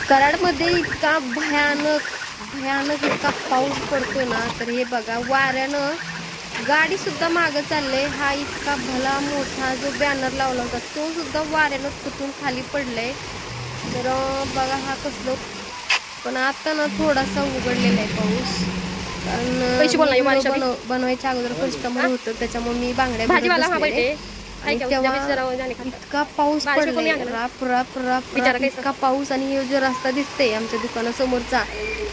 कराडमध्ये इतका भयानक इतका पाऊस पडतोय ना, तर हे बघा वाऱ्यानं गाडी सुद्धा मागं चाललंय. हा इतका भला मोठा जो बॅनर लावला होता तो सुद्धा वाऱ्यानं तुटून खाली पडलाय. तर बघा हा कसलं. पण आता ना थोडासा उघडलेला आहे पाऊस, कारण बनवायच्या अगोदर कस्टमर होतं, त्याच्यामुळे मी बांगड्या बसलेले. आणि तेव्हा इतका पाऊस पडलाय, राप राप राप राप इतका पाऊस. आणि हे जो रस्ता दिसतोय आमच्या दुकानासमोरचा,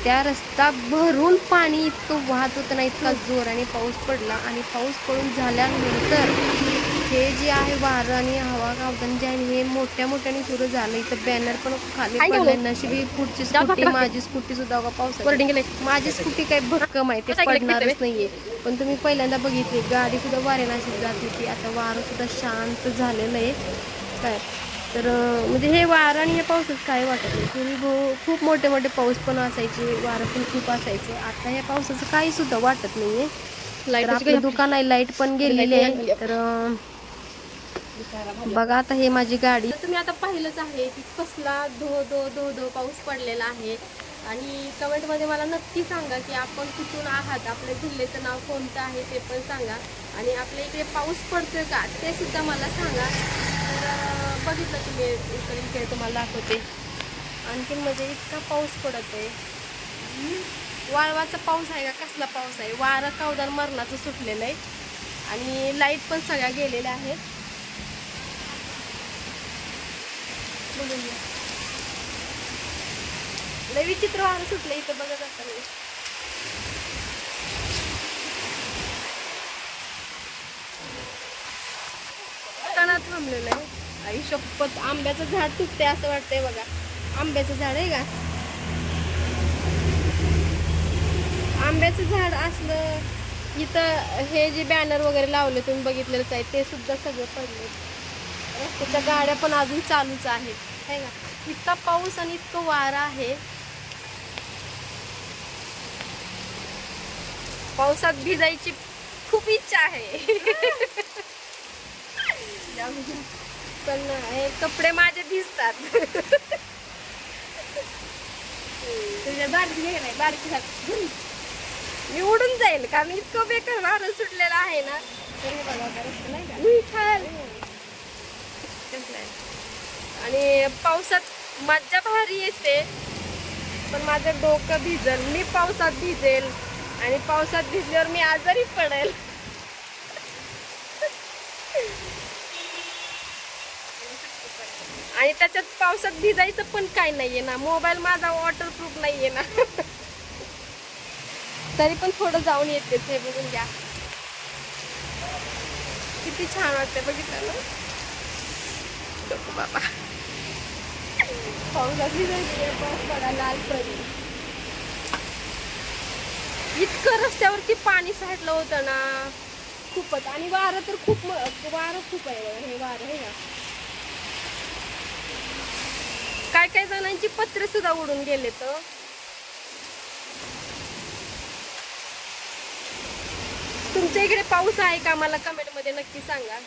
त्या रस्ता भरून पाणी इतकं वाहत होतं ना, इतका जोराने पाऊस पडला. आणि पाऊस पडून झाल्यानंतर हे जे आहे वारं आणि हवा कावताना जे आहे हे मोठ्या मोठ्याने सुरू झालं. इथं बॅनर पण खाली पडलाय. नशिबी पुढची स्कूटी, माझी स्कूटी सुद्धा पावसात, माझी स्कूटी काही भक्कम आहे, ते पडणारच नाहीये. पण तुम्ही पहिल्यांदा बघितली गाडी सुद्धा वाऱ्यानं अशी जात होती. आता वारं सुद्धा शांत झालेलं आहे काय. तर म्हणजे हे वारं आणि हे पाऊसच काय वाटत नाही. पूर्वी खूप मोठे मोठे पाऊस पण असायचे, वारं पण खूप असायचे. आता या पावसाचं काही सुद्धा वाटत नाहीये. तर आपलं दुकान आहे, लाईट पण गेलेली आहे. तर बघा आता हे माझी गाडी. तुम्ही आता पाहिलंच आहे की कसला धो धो धो धो पाऊस पडलेला आहे. आणि कमेंटमध्ये मला नक्की सांगा की आपण कुठून आहात, आपल्या जिल्ह्याचं नाव कोणतं आहे ते पण सांगा. आणि आपल्या इकडे पाऊस पडतोय का ते सुद्धा मला सांगा. तर बघितलं तुम्ही इकडे तुम्हाला दाखवते. आणखीन म्हणजे इतका पाऊस पडत आहे, वाळवाचा पाऊस आहे का कसला पाऊस आहे. वारं कावदान मरणाचं सुटलेलं आहे. आणि लाईट पण सगळ्या गेलेल्या आहेत. लय विचित्र वारं सुटलं इथं बघत असताना. दुकानात थांबलेलं आहे. आई शपथ, आंब्याचं झाड तुटते असं वाटतंय बघा. आंब्याचं झाड आहे का, आंब्याचं झाड असलं इथं. हे जे बॅनर वगैरे लावले तुम्ही बघितलेलंच आहे, ते सुद्धा सगळे पडले. रस्त्याच्या गाड्या पण अजून चालूच आहेत है का. इतका पाऊस आणि इतकं वारा आहे. पावसात भिजायची खूप इच्छा आहे पण हे कपडे माझे भिजतात. मी उडून जाईल कारण इतकं बेकार वारं सुटलेलं आहे ना. आणि पावसात मज्जा भारी येते, पण माझं डोकं भिजल, मी पावसात भिजेल आणि पावसात भिजल्यावर मी आजारी पडेल. आणि त्याच्यात पावसात भिजायचं पण काय नाहीये ना, मोबाईल माझा वॉटरप्रूफ नाहीये ना. तरी पण थोडं जाऊन येते. हे बघून घ्या किती छान वाटते, बघितलं ना. नको बाबा, पावसात भिजायचं, पाऊस पडा लाल पडी. इतकं रस्त्यावरती पाणी साठलं होतं ना खूपच. आणि वारं तर वारं खूप आहे. हे वारं आहे ना, काय काय जणांची पत्रे सुद्धा उडून गेले. तर तुमच्या इकडे पाऊस आहे का मला कमेंट मध्ये नक्की सांगा.